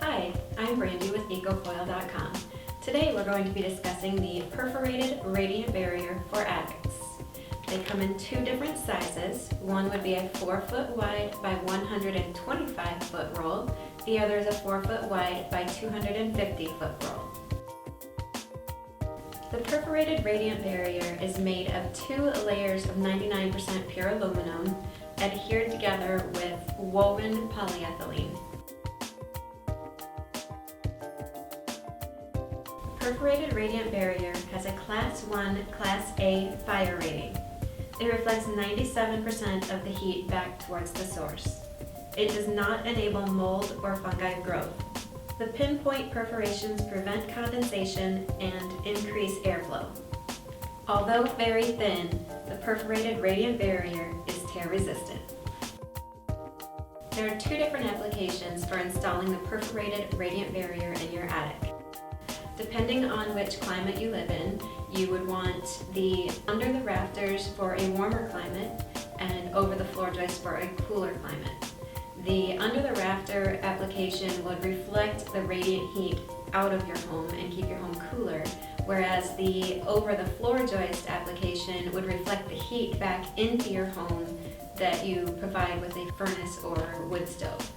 Hi, I'm Brandy with EcoFoil.com. Today we're going to be discussing the Perforated Radiant Barrier for attics. They come in two different sizes. One would be a 4-foot wide by 125 foot roll. The other is a 4-foot wide by 250 foot roll. The Perforated Radiant Barrier is made of 2 layers of 99% pure aluminum adhered together with woven polyethylene. Perforated Radiant Barrier has a Class 1, Class A fire rating. It reflects 97% of the heat back towards the source. It does not enable mold or fungi growth. The pinpoint perforations prevent condensation and increase airflow. Although very thin, the Perforated Radiant Barrier is tear resistant. There are 2 different applications for installing the Perforated Radiant Barrier in your attic. Depending on which climate you live in, you would want the under the rafters for a warmer climate and over the floor joist for a cooler climate. The under the rafter application would reflect the radiant heat out of your home and keep your home cooler, whereas the over the floor joist application would reflect the heat back into your home that you provide with a furnace or wood stove.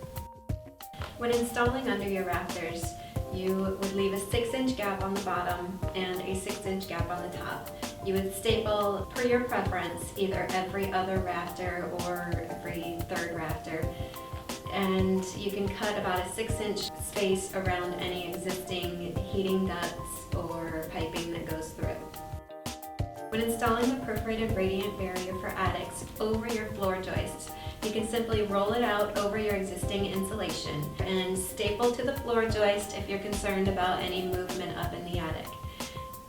When installing under your rafters, you would leave a 6-inch gap on the bottom and a 6-inch gap on the top. You would staple, per your preference, either every other rafter or every third rafter. And you can cut about a 6-inch space around any existing heating ducts or piping that goes through. When installing the Perforated Radiant Barrier for attics over your floor joists, you can simply roll it out over your existing insulation and staple to the floor joist if you're concerned about any movement up in the attic.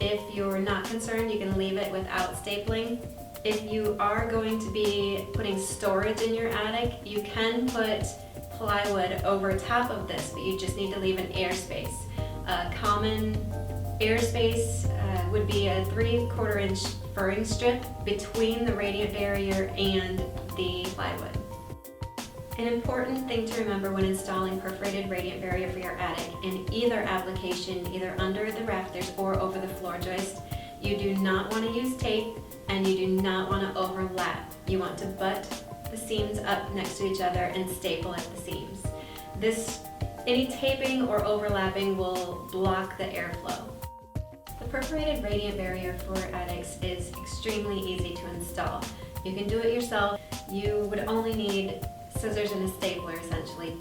If you're not concerned, you can leave it without stapling. If you are going to be putting storage in your attic, you can put plywood over top of this, but you just need to leave an airspace. A common airspace would be a 3/4 inch furring strip between the radiant barrier and the plywood. An important thing to remember when installing Perforated Radiant Barrier for your attic in either application, either under the rafters or over the floor joist, you do not want to use tape and you do not want to overlap. You want to butt the seams up next to each other and staple at the seams. Any taping or overlapping will block the airflow. The Perforated Radiant Barrier for attics is extremely easy to install. You can do it yourself. You would only need scissors and a stapler essentially.